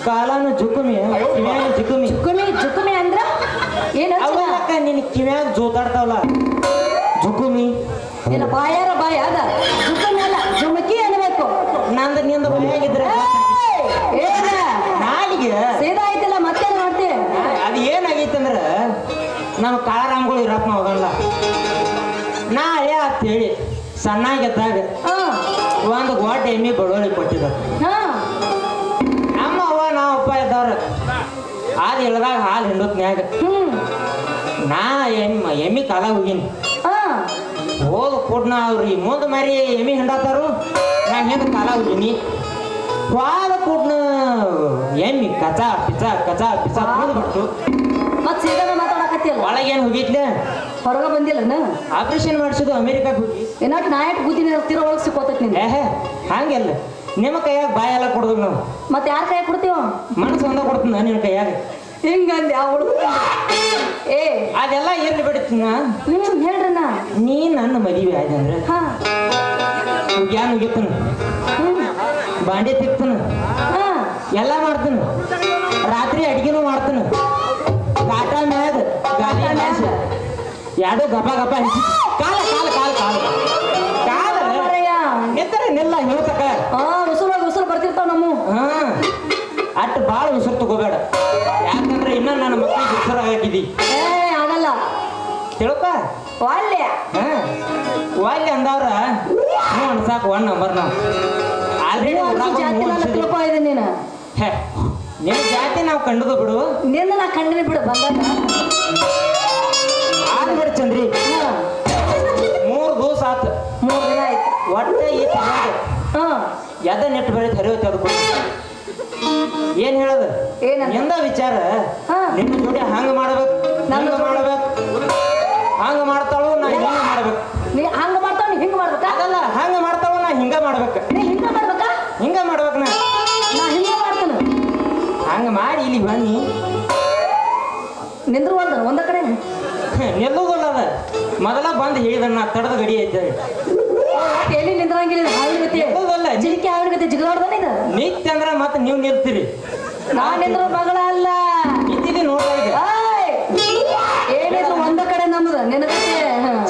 ಕಾಲಾನು ಜುಕುಮಿ ಕಿವ್ಯಾಗ ಜುಕುಮಿ ಜುಕುಮಿ ಅಂದ್ರ ಏನ ಅವಕ್ಕ ನಿನ್ ಕಿವ್ಯಾಗ ಜೋತಾಡ್ತಾವಲ್ಲ ಜುಕುಮಿ ನಿನ್ನ ಬಾಯಾರ ಬಾಯ ಅದ ಜುಕುಮಿ ಅಲ್ಲ ಜುಮಕಿ ಅನ್ಬೇಕು ನಂದು ನಿಂದ ಬಾಯಾಗಿದ್ರೆ ಏನ ನಾಲಿಗೆ ಸೀದಾ ಆಯ್ತಲ್ಲ ಮತ್ತೆ ಮಾಡ್ತಿ ಅದು ಏನಾಗೈತಂದ್ರ ನಮ್ಮ ಕಾಳರಾಮ್ಗಳು ಇರಪ್ಪ ಹೋಗಲ್ಲ ನಾ ಅಯ್ಯ ಅಂತ ಹೇಳಿ ಸಣ್ಣಾಗಿದ್ದಾಗ ಒಂದು ಗೋಟೆ ಎಮ್ಮಿ ಬಡವಳಿ ಕೊಟ್ಟಿದ್ದ ನಮ್ಮ ಅವ್ವ ನಾ ಅಪ್ಪ ಇದ್ದವ್ರ ಹಾಲು ಇಳ್ದಾಗ ಹಾಲು ಹಿಂಡತ್ನ್ಯಾಗ ನಾ ಎಮ್ಮಿ ಕಾಲ ಹೋಗಿನಿ ಹೋದ ಕೊಡ್ನ ಅವ್ರಿ ಮುಂದೆ ಮಾರಿ ಎಮ್ಮಿ ಹಿಂಡತ್ತಾರು ನಾ ಹಿಂದೆ ಕಾಲ ಹೋಗಿನಿ ವಾದ ಕೊಡ್ನ ಎಮ್ಮಿ ಕಚಾ ಪಿಚ ಬಿಟ್ಟು ಮತ್ ಸೀದಾ ಮಾತಾಡಕತ್ತಿಯಲ್ಲ ಒಳಗೇನು ಹೋಗಿತ್ಲೆ ಹೊರಗ ಬಂದಿಲ್ಲನ ಆಪರೇಷನ್ ಮಾಡಿಸಿದ್ದು ಅಮೇರಿಕಾಗ ಹೋಗಿ ಏನಾಟ್ ನಾಯಟ್ ಬುದ್ಧಿ ತಿರೋ ಒಳಗೆ ಸಿಕ್ಕೋತೈತಿ ನಿಂಗೆ ಹಂಗೆಲ್ಲ ನಿಮ್ಮ ಕೈಯಾಗ ಬಾಯೆಲ್ಲ ಕೊಡ್ದು ನಾವು ಮತ್ತೆ ಯಾರ ಕೈ ಕೊಡ್ತೀವ ಮನಸ್ಸು ಒಂದ ಕೊಡ್ತೀನಿ ನಿನ್ನ ಕೈಯಾಗ ಹಿಂಗಂದೆ ಅವಳು ಏ ಅದೆಲ್ಲ ಇರ್ಲಿ ಬಿಡ್ತೀನ ಹೇಳ್ರಣ್ಣ ನೀ ನನ್ನ ಮದುವೆ ಆಯ್ತಂದ್ರೆ ಉಗ್ಯಾನ್ ಉಗಿತನ ಬಾಂಡೆ ತಿಕ್ತನ ಎಲ್ಲ ಮಾಡ್ತಾನ ರಾತ್ರಿ ಅಡ್ಗಿನೂ ಮಾಡ್ತಾನ ಕಾಟ ಮ್ಯಾಗ ಗಾಡಿ ಮ್ಯಾಗ ಎರಡು ಗಪ ಹಚ್ಚಿ ಕಾಲ ನಿಂತಾರೆ ನಿಲ್ಲ ಹೇಳ್ತಕ ಉಸುರು ಬರ್ತಿರ್ತಾವ ನಮ್ಮ ಅಟ್ ಭಾಳ ಉಸಿರು ತಗೋಬೇಡ ಯಾಕಂದ್ರೆ ಇನ್ನ ನನ್ನ ಮಕ್ಕಳಿಗೆ ಉಸಿರು ಹಾಕಿದಿ ಆಗಲ್ಲ ತಿಳ್ಕ ವಾಲ್ಯ ವಾಲ್ಯ ಅಂದವ್ರ ನೀವು ಅನ್ಸಾಕ ಒನ್ ನಂಬರ್ ನಾವು ಆಲ್ರೆಡಿ ನೀನು ನಿನ್ನ ಜಾತಿ ನಾವು ಕಂಡುದು ಬಿಡು ನಿನ್ನ ನಾ ಕಂಡಿನಿ ಬಿಡು ಬಂದಾಗ ಆದ್ಬಿಡ ಚಂದ್ರಿ 3 ದಿವಸ ಆತು 3 ದಿನ ಆಯ್ತು ಒಟ್ಟೆ ಈ ಎದ ನೆಟ್ಟು ಬೆಳೆದು ಹರಿಯೋತಿ ಅದಕ್ಕೆ ಏನ್ ಹೇಳದ ಎಂದ ವಿಚಾರ ನಿನ್ನ ಜೋಡಿ ಹಂಗ ಮಾಡ್ಬೇಕು ಹಂಗ ಮಾಡ್ತಾಳು ನಾ ಹಿಂಗ ಮಾಡ್ಬೇಕು ನೀ ಹಂಗ ಮಾಡ್ತಾವ ನೀ ಹಿಂಗ ಮಾಡ್ಬೇಕಾ ಅದಲ್ಲ ಹಂಗ ಮಾಡ್ತಾಳು ನಾ ಹಿಂಗ ಮಾಡ್ಬೇಕು ನೀ ಹಿಂಗ ಮಾಡ್ಬೇಕಾ ಹಿಂಗ ಮಾಡ್ಬೇಕು ನಾ ಹಿಂಗ ಮಾಡ್ತಾನ ಹಂಗ ಮಾಡಿ ಇಲ್ಲಿ ಬನ್ನಿ ನಿಂದ್ರು ಒಂದ ಕಡೆ ನಿಲ್ಲುವುದಿಲ್ಲ ಅದ ಮೊದಲ ಬಂದು ಹೇಳಿದ ನಾ ತಡದ ಗಡಿ ಐತೆ ಎಲ್ಲಿ ನಿಂದ್ರಂಗಿಲ್ಲ ನಿಲ್ಲುವುದಿಲ್ಲ ಜಿಲಿಕೆ ಅವನಿಗತ್ತೆ ಜಿಗಲಾಡ್ದಾನ ಇದು ನಿತ್ಯ ಅಂದ್ರ ಮತ್ತೆ ನೀವು ನಿಲ್ತೀರಿ ನಾ ನಿಂದ್ರ ಮಗಳ ಅಲ್ಲ ನಿಂತಿದ್ದಿ ನೋಡ್ತಾ ಇದೆ ಏನಿದ್ರು ಒಂದ ಕಡೆ ನಮ್ದು ನಿನಗತ್ತೆ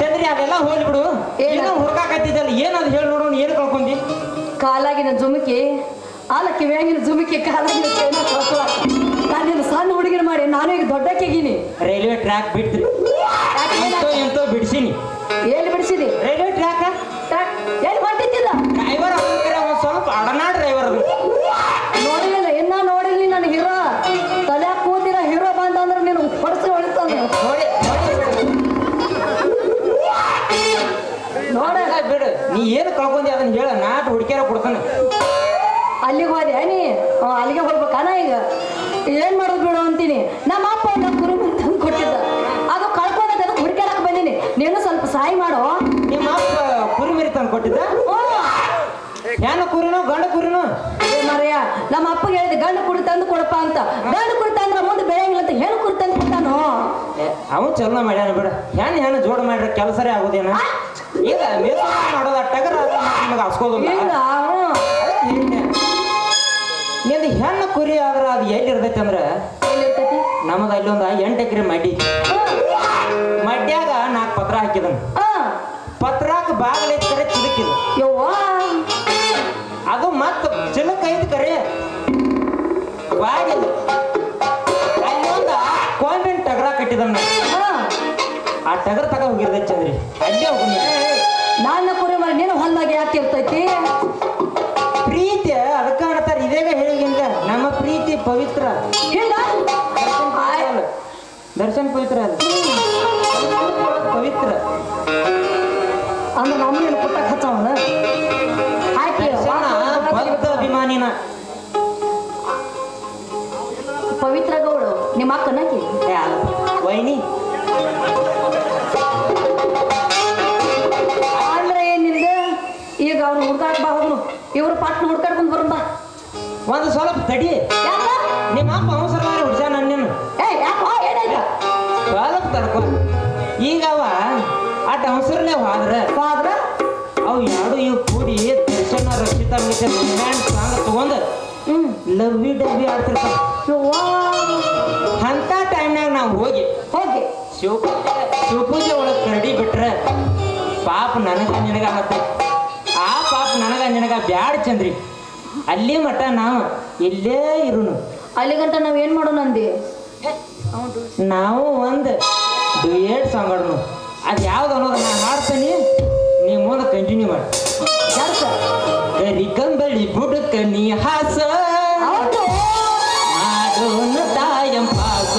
ಚಂದ್ರಿ ಅದೆಲ್ಲ ಹೋಗ್ಲಿ ಬಿಡು ಏನೋ ಹುಡ್ಕಾಕತ್ತಿದ್ದಲ್ಲ ಏನದು ಹೇಳಿ ನೋಡೋಣ ಏನು ಕಳ್ಕೊಂಡಿ ಕಾಲಾಗಿನ ಜುಮುಕಿ ಅಲ್ಲ ಕಿವ್ಯಾಗಿನ ಜುಮುಕಿ ಕಾಲಾಗಿನ ಚೈನ ನಾನು ಸಣ್ಣ ಹುಡುಗಿನ ಮಾಡಿ ನಾನು ಈಗ ದೊಡ್ಡಕ್ಕಿಗೀನಿ ರೈಲ್ವೆ ಟ್ರ್ಯಾಕ್ ಬಿಡ್ತ್ರಿ ಎಂತೋ ಬಿಡಿಸಿನಿ ಎಲ್ಲಿ ಬಿಡಿಸಿದಿ ರೈಲ್ವೆ ಟ್ರ್ಯಾಕ್ ಎಲ್ಲಿ ಹೊಂಟಿದ್ದಿಲ್ಲ ಡ್ರೈವರ್ ಒಂದ್ ಸ್ವಲ್ಪ ಅಡನಾ ಡ್ರೈವರ್ ನೋಡಿಲ್ಲ ಇನ್ನ ನೋಡಿಲ್ಲ ನಾನು ಹೀರೋ ತಲೆ ಕೂದಿರ ಹೀರೋ ಬಂದ ಅಂದ್ರೆ ನೀನು ಹೊಡ್ಸಿ ಹೊಳಿತಾನೆ ನೋಡ ಬಿಡು ನೀ ಏನು ಕಳ್ಕೊಂಡಿ ಅದನ್ನ ಹೇಳ ನಾಟ್ ಹುಡುಕ್ಯಾರ ಕೊಡ್ತಾನೆ ಅಲ್ಲಿಗೆ ಹೋದೆ ನೀ ಅಲ್ಲಿಗೆ ಹೋಗ್ಬೇಕಾನ ಈಗ ಏನ್ ಮಾಡೋದು ಬಿಡು ಅಂತೀನಿ ನಮ್ಮ ಅಪ್ಪ ಒಂದು ಕುರುಬ ತಂದು ಕೊಟ್ಟಿದ್ದ ಅದು ಕಳ್ಕೊಂಡದ ಅದಕ್ಕೆ ಹುಡುಕ್ಯಾಡಕ್ ಬಂದೀನಿ ನೀನು ಸ್ವಲ್ಪ ಸಹಾಯ ಮಾಡೋ ನಿಮ್ಮ ಅಪ್ಪ ಕುರಿ ಮರಿ ತಂದು ಕೊಟ್ಟಿದ್ದ ಹೆಣ್ಣು ಕುರಿನೋ ಗಂಡ ಕುರಿನೋ ಮರ್ಯ ನಮ್ಮ ಅಪ್ಪಗೆ ಹೇಳಿದೆ ಗಂಡು ಕುರಿ ತಂದು ಕೊಡಪ್ಪ ಅಂತ ಗಂಡು ಕುರಿ ತಂದ್ರೆ ಮುಂದೆ ಬೆಳೆಯಂಗಿಲ್ಲ ಅಂತ ಹೆಣ್ಣು ಕುರಿ ತಂದು ಕೊಟ್ಟಾನು ಅವನು ಚಲನ ಮಾಡ್ಯಾನ ಬಿಡ ಹೆಣ್ಣು ಜೋಡ ಮಾಡ್ರೆ ಕೆಲಸರೇ ಆಗೋದೇನ ಈಗ ಮಾಡೋದ ಟಗರ ನಿಮಗೆ ಹಸ್ಕೋದು ನಿಂದು ಹೆಣ್ಣು ಕುರಿ ಆದ್ರೆ ಅದು ಎಲ್ಲಿ ಇರ್ತೈತಿ ಅಂದ್ರೆ ನಮ್ಮದು ಅಲ್ಲಿ ಒಂದು 8 ಎಕರೆ ಮಡ್ಡಿ ಮಡ್ಯಾಗ 4 ಪತ್ರ ಹಾಕಿದನು ಪತ್ರಾಕ ಬಾಗಿಲೈತಿ ಕರೆ ಚಿಲಕಿದ ಅದು ಮತ್ತ ಚಿಲಕ ಐತಿ ಕರೆ ಬಾಗಿಲು ಅಲ್ಲಿ ಒಂದು ಕಾನ್ವೆಂಟ್ ಟಗರ ಕಟ್ಟಿದನ ಆ ಟಗರ್ ತಗ ಹೋಗಿರ್ತೈತಿ ಚಂದ್ರಿ ಅಲ್ಲೇ ಹೋಗಿ ನನ್ನ ಕುರಿ ಮರಿ ನೀನು ಹೊಲ್ದಾಗೆ ಯಾಕೆ ಇರ್ತೈತಿ ಪ್ರೀತಿ ಅದಕ್ಕೆ ಅಂತಾರೆ ಇದೇಗ ಹೇಳಿಗಿಂತ ನಮ್ಮ ಪ್ರೀತಿ ಪವಿತ್ರ ದರ್ಶನ್ ಪವಿತ್ರ ಅಲ್ಲ ಪವಿತ್ರ ಅಂದ್ರೆ ನಮ್ಮನ್ನ ಪುಟ್ಟ ಹಚ್ಚವನ ಬದ್ಧ ಅಭಿಮಾನಿನ ಪವಿತ್ರ ಗೌಡ ನಿಮ್ಮ ಅಕ್ಕನಾಕಿ ವೈನಿ ಅಂದ್ರೆ ಏನಿಲ್ಲ ಈಗ ಅವ್ನು ಹುಡ್ಕಾಡ್ ಬಾ ಹೋಗ್ನು ಇವ್ರು ಪಾಟ್ನ ಹುಡ್ಕಾಡ್ಕೊಂಡ್ ಬರೋಣ ಒಂದು ಸ್ವಲ್ಪ ತಡಿ ನಿಮ್ಮ ಅಪ್ಪ ಅವಸರ ಹುಡ್ಸ ನನ್ನೇನು ಸ್ವಲ್ಪ ತಡ್ಕೊ ಈಗ ಅವ ಅಟ್ ಅವಸರಲ್ಲೇ ಹೋದ್ರ ಅವು ಎರಡು ಇವು ಕೂಡಿ ದರ್ಶನ ರಕ್ಷಿತ ಸಾಂಗ್ ತಗೊಂಡ್ ಲವ್ವಿ ಡಬ್ಬಿ ಆಡ್ತಿರ್ತಾವ. ಅಂತ ಟೈಮ್ನಾಗ ನಾವು ಹೋಗಿ ಹೋಗಿ ಶಿವಪೂಜೆ ಒಳಗೆ ಕರಡಿ ಬಿಟ್ರೆ ಪಾಪ ನನಗ ನಿನಗ ಮತ್ತೆ ಆ ಪಾಪ ನನಗ ನಿನಗ ಬ್ಯಾಡ ಚಂದ್ರಿ. ಅಲ್ಲಿ ಮಟ್ಟ ನಾವು ಇಲ್ಲೇ ಇರುನು. ಅಲ್ಲಿಗಂಟ ನಾವ್ ಏನ್ ಮಾಡೋಣ ಅಂದಿ? ನಾವು ಒಂದು ಡುಯೆಟ್ ಸಾಂಗ್ ಆಡೋಣ. ಅದು ಯಾವ್ದು ಅನ್ನೋದು ನಾನು ಹಾಡ್ತೀನಿ, ನೀವು ಮುಂದೆ ಕಂಟಿನ್ಯೂ ಮಾಡಿ. ಕರಿಕಂಬಳಿ ಬುಡಕ ನೀ ಹಾಸ ಮಾಡೋಣ ತಾಯಂ ಪಾಸ.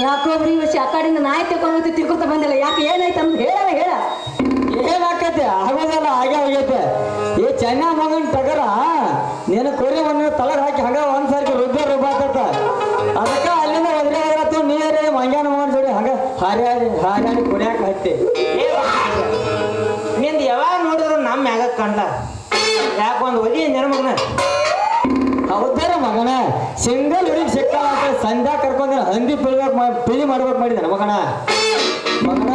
ಯಾಕೊಬ್ರಿ ವರ್ಷ ಆ ಕಡೆಯಿಂದ ನಾಯಿ ತಗೊಂಡು ತಿರ್ಕೊತ ಬಂದಿಲ್ಲ. ಯಾಕೆ ಏನಾಯ್ತು ಅಂತ ಹೇಳ ಏನಾಕತಿ ಆಗೈತೆ ಆಗೋದಲ್ಲ ಆಗೇ ಹೋಗೈತೆ ಈ ಚೆನ್ನ ಮಗನ್ ಟಗರ ನೀನು ಕೊರಿ ಒಂದು ತಳಗ್ ಹಾಕಿ ಹಂಗ ಒಂದ್ಸಾರಿ ರುಬ್ಬಾತ ಅದಕ್ಕ ಅಲ್ಲಿಂದ ಒದ್ರಾತು ನೀರೇ ಮಂಗ್ಯಾನ ಮಗನ ಜೋಡಿ ಹಂಗ ಹಾರ್ಯಾಡಿ ಕುಡಿಯಾಕ ಹತ್ತಿ ನಿಂದು ಯಾವಾಗ ನೋಡಿದ್ರು ನಮ್ಮ ಮ್ಯಾಗ ಕಂಡ ಯಾಕೆ ಒಂದು ಒಲಿ ನೆನಮಗನ ಹೌದಾರ ಮಗನ ಸಿಂಗಲ್ ಹುಡುಗಿ ಸಿಕ್ಕ ಸಂಧ್ಯಾ ಕರ್ಕೊಂಡ್ರೆ ಹಂದಿ ಪಿಳಿ ಮಾಡ್ಬೇಕು ಮಾಡಿದ ಮಗನ ಮಗನ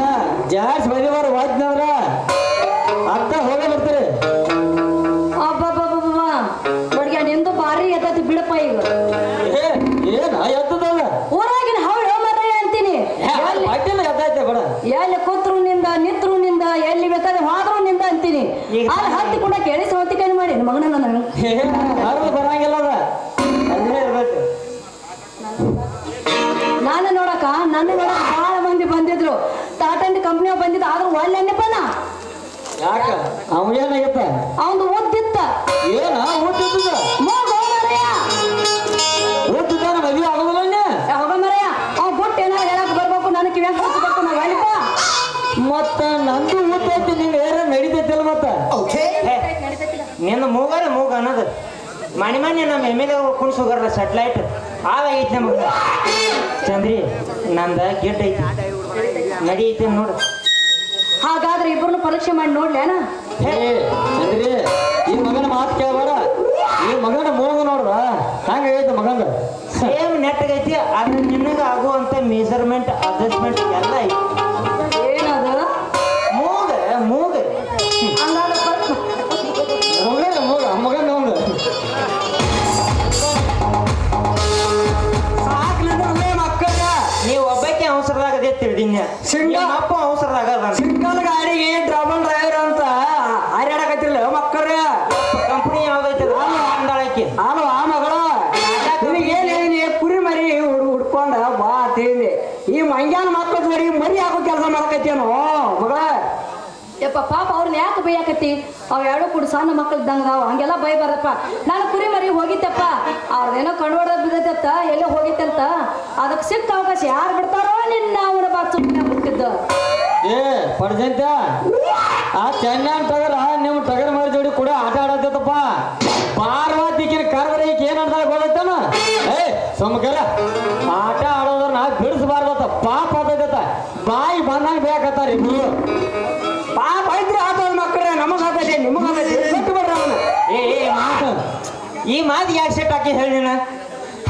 ಜಾಸ್ತಿ ಬದಿವಾರ ವಾಜ್ನವ್ರ ಅರ್ಧ ಹೋಗೇ ಬರ್ತಾರೆ ಅಬ್ಬಬ್ಬಬ್ಬಬ್ಬ ಬಡ್ಗ ನಿಂದು ಭಾರಿ ಎತ್ತತಿ ಬಿಡಪ್ಪ ಈಗ ಏನ ಎದ್ದದಲ್ಲ ಊರಾಗಿನ ಹವಳು ಮರಯ್ಯ ಅಂತೀನಿ ಅಡ್ಡಿಲ್ಲ ಎದ್ದೈತೆ ಬೇಡ ಎಲ್ಲಿ ಕೂತ್ರು ನಿಂದ ನಿತ್ರು ನಿಂದ ಎಲ್ಲಿ ಬೇಕಾದ್ರೆ ಹೋದ್ರು ನಿಂದ ಅಂತೀನಿ ಅಲ್ಲಿ ಹತ್ತಿ ಕೂಡ ಕೇಳಿ ಸೌತಿಕಾಯಿ ಮಾಡಿ ಮಗನ ನಾನು ಹರಿದು ಬರಂಗಿಲ್ಲ ಅದ ಅಲ್ಲೇ ಇರ್ಬೇಕು ನನ್ನ ನೋಡಕ ಬಹಳ ಮಂದಿ ಬಂದಿದ್ರು ಟಾಟಾ ಕಂಪ್ನಿ ಬಂದಿದ್ದು ಆದ್ರೂ ಒಳ್ಳೆಪ್ಪ ನಾ ಯಾಕ ಅವ ಏನಾಗತ್ತ ಅವಂದು ಓದ್ದಿತ್ತ ಏನ ಓದ್ತಿದ್ದ ಓದ್ತಿದ್ದಾನ ಮದುವೆ ಆಗೋದಿಲ್ಲ ಹೋಗ ಮರಯ್ಯ ಅವ್ ಬಿಟ್ಟು ಏನಾರ ಹೇಳಕ್ ಬರ್ಬೇಕು ನನಗೆ ಕಿವ್ಯಾಗ ಕೂತ್ಬೇಕು ನಾವು ಹೇಳಿಪ್ಪ ಮತ್ತ ನಂದು ಓದ್ತೈತಿ ನೀನ್ ಏನ ನಡೀತೈತಿಲ್ಲ ಮತ್ತ ನಿನ್ನ ಮೂಗಾರ ಮೂಗ ಅನ್ನೋದು ಮನೆ ನಮ್ಮ ಎಮ್ಮೆಲೆ ಕುಣಿಸ್ ಹೋಗಾರಲ್ಲ ಸೆಟ್ಲೈಟ್ ಆವಾಗೈತಿ ನಮಗೆ ಚಂದ್ರಿ ನಂದ ಗಿಡ್ಡ ಐತಿ ನಡೀತಿ ನೋಡು ಹಾಗಾದ್ರೆ ಇಬ್ಬರನ್ನು ಪರೀಕ್ಷೆ ಮಾಡಿ ನೋಡ್ಲೇನ ಹೇ ಚಂದ್ರಿ ಈ ಮಗನ ಮಾತು ಕೇಳಬೇಡ ಈ ಮಗನ ಮೂಗ ನೋಡ್ರ ಹಂಗಾಗೈತೆ ಮಗಂದ ಸೇಮ್ ನೆಟ್ಟಗೈತಿ ಆದ್ರೆ ನಿನಗೆ ಆಗುವಂತ ಮೆಜರ್ಮೆಂಟ್ ಅಡ್ಜಸ್ಟ್ಮೆಂಟ್ ಎಲ್ಲ ಐತಿ ಏನದ ಮೂಗ ಮೂಗ ಹಂಗಾದ್ರೆ ಮಗನ ನೋಡು ಮಕ್ಕಳ ನೀವು ಒಬ್ಬಕ್ಕೆ ಅವಸರದಾಗದೆ ತಿಳಿದಿನ್ಯ ಅಪ್ಪ ಅವಸರದಾಗ ಸಿಂಗಲ್ ಗಾಡಿಗೆ ಟ್ರಬಲ್ ಡ್ರೈವರ್ ಅಂತ ಹಾರ್ಯಾಡಕತ್ತಿಲ್ಲ ಮಕ್ಕಳ ಕಂಪನಿ ಯಾವ್ದೈತೆ ಅಂದಾಳಕ್ಕೆ ನಾನು ಆ ಮಗಳ ನಿನಗೇನು ಕುರಿ ಮರಿ ಹುಡ್ಕೊಂಡ ಬಾ ತಿಳಿದೆ ಈ ಮಂಗ್ಯಾನ ಮಕ್ಕಳ ಜೋಡಿ ಮರಿ ಹಾಕೋ ಕೆಲಸ ಮಾಡಕತ್ತೇನು ಮಗಳ ಯಪ್ಪ ಪಾಪ ಅವ್ರನ್ನ ಯಾಕೆ ಬೈಯಾಕತ್ತಿ ಅವ್ ಎರಡು ಕೂಡ ಸಣ್ಣ ಮಕ್ಕಳಿದ್ದಂಗ ಅವ ಹಂಗೆಲ್ಲ ಬೈ ಬರಪ್ಪ ನಾನು ಕುರಿ ಮರಿ ಹೋಗಿತ್ತಪ್ಪ ಅವ್ರದೇನೋ ಕಣ್ವಡ್ದ ಬಿದ್ದತ್ತ ಎಲ್ಲೋ ಹೋಗಿತ್ತಂತ ಅದಕ್ಕೆ ಸಿಕ್ಕ ಅವಕಾಶ ಯಾರು ಬಿಡ್ತಾರೋ ನಿನ್ನ ಅವನ ಬಾ ಸುಮ್ಮನೆ ಹುಟ್ಟಿದ್ದ ಏ ಪರ್ಜಂತ ಆ ಚೆನ್ನನ್ ಟಗರ ನಿಮ್ಮ ಟಗರ ಮರಿ ಜೋಡಿ ಕೂಡ ಆಟ ಆಡತ್ತಪ್ಪ ಪಾರ್ವತಿಕಿನ ಕರ್ಬರ ಈಕೆ ಏನ್ ಆಡ್ತಾಳ ಗೊತ್ತೈತನ ಏ ಸುಮ್ಮಕಲ್ಲ ಆಟ ಆಡೋದನ್ನ ಬಿಡಿಸಬಾರ್ದತ್ತ ಪಾಪ ಆತೈತ ಬಾಯಿ ಬಂದಾಗ ಬೇಕತ್ತಾರ ಇಬ್ರು ಪಾಪ ಐತ್ರಿ ಆಟೋದ್ ಮಕ್ಕಳೇ ನಮಗ್ ಆತೈತಿ ನಿಮಗ್ ಆತೈತಿ ಬಿಟ್ಟು ಬಿಡ್ರಿ ಅವನ ಈ ಮಾತು ಯಾಕೆ ಸೆಟ್ ಹಾಕಿ ಹೇಳಿ ನೀನು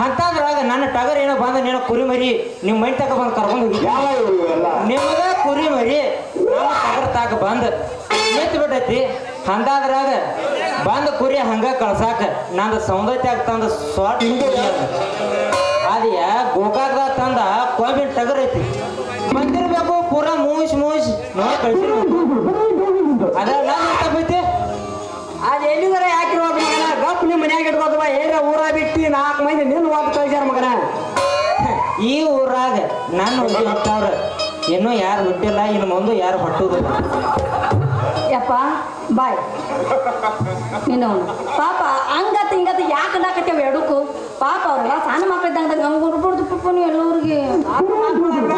ಅಂತಂದ್ರಾಗ ನನ್ನ ಟಗರ್ ಏನೋ ಬಂದ ನೀನು ಕುರಿ ಮರಿ ನಿಮ್ಮ ಮೈ ತಕ ಬಂದು ಕರ್ಕೊಂಡು ಹೋಗಿ ನಿಮಗ ಕುರಿ ಮರಿ ನಮ್ಮ ಟಗರ್ ತಾಕ ಬಂದ್ ನಿಂತು ಬಿಟ್ಟೈತಿ ಅಂತಾದ್ರಾಗ ಬಂದ ಕುರಿ ಹಂಗ ಕಳ್ಸಾಕ ನಂದು ಸೌಂದರ್ಯ ತಂದ ಸ್ವಾಟ್ ಅದ್ಯ ಗೋಕಾಕದ ತಂದ ಕೋಬಿನ್ ಟಗರ್ ಐತಿ ಬಂದಿರ್ಬೇಕು ಪೂರಾ ಮೂಸ್ ನೋಡಿ ಕಳ್ಸಿರ್ಬೇಕು ಅದ ನಾನು ತಪ್ಪೈತಿ ಅದ್ ಎಲ್ಲಿದಾರ ಯಾಕಿರ್ಬೇಕು ಮಗನ ಗಪ್ ನಿಮ್ಮ ಮನ್ಯಾಗ ಇಟ್ಕೋತವ ಏನ ಊರ ಬಿಟ್ಟು 4 ಮಂದಿ ನಿನ್ನ ಒಟ್ಟು ಕಳ್ಸ್ಯಾರ ಮಗನ ಈ ಊರಾಗ ನನ್ನ ಹುಟ್ಟಿ ಹೊಟ್ಟವ್ರ ಇನ್ನೂ ಯಾರು ಹುಟ್ಟಿಲ್ಲ ಇನ್ನು ಮುಂದೆ ಯಾರು ಹೊಟ್ಟುದಿಲ್ಲ ಯಪ್ಪ ಬಾಯ್ ನೀನು ಪಾಪ ಹಂಗತ್ತ ಹಿಂಗತ್ತ ಯಾಕೆ ನಾಕತ್ತೇವ ಎಡಕ್ಕೂ ಪಾಪ ಅವ್ರಲ್ಲ ಸಣ್ಣ ಮಕ್ಕಳಿದ್ದಂಗ ಹಂಗ ಹುಡ್ಬಿಡ್ದು ಪಪ್ಪನು ಎಲ್ಲರಿಗೆ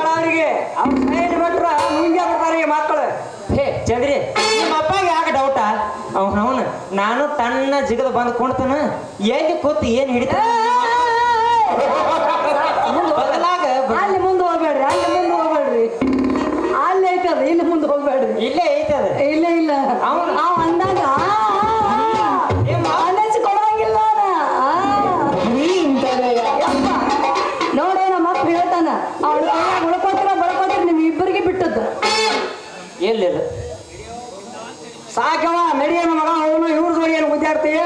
ಅವ್ರಿಗೆ ಅವ್ರ ಸೈಡ್ ಬಿಟ್ರ ಮುಂಜೆ ಬರ್ತಾರೆ ಈ ಮಕ್ಕಳು ಹೇ ಚಂದ್ರಿ ನಿಮ್ಮ ಅಪ್ಪಗೆ ಯಾಕೆ ಡೌಟ ಅವನು ನಾನು ತನ್ನ ಜಿಗದ ಬಂದು ಕುಣ್ತಾನ ಎಲ್ಲಿ ಕೂತು ಏನು ಹಿಡಿತ ಬದಲಾಗ ಅಲ್ಲಿ ಮುಂದೆ ಹೋಗ್ಬೇಡ್ರಿ ಅಲ್ಲಿ ಐತದ ಇನ್ನು ಮುಂದೆ ಹೋಗ್ಬೇಡ್ರಿ ಇಲ್ಲೇ ಐತದ ಇಲ್ಲ ಅವ್ನು ಅವ್ ಅಂದಾಗ ಕೊಡಂಗಿಲ್ಲ ನೋಡೇ ನಮ್ಮ ಅಪ್ಪ ಹೇಳ್ತಾನ ಅವಳು ಉಳ್ಕೋತಿರ ನಿಮ್ ಇಬ್ಬರಿಗೆ ಬಿಟ್ಟದ್ದು ಎಲ್ಲಿಲ್ಲ ಸಾಕವ ನಡಿಯನ ಮಗ ಅವನು ಇವ್ರ ಜೋಡಿ ಏನು ಗುದ್ದಾಡ್ತೀಯ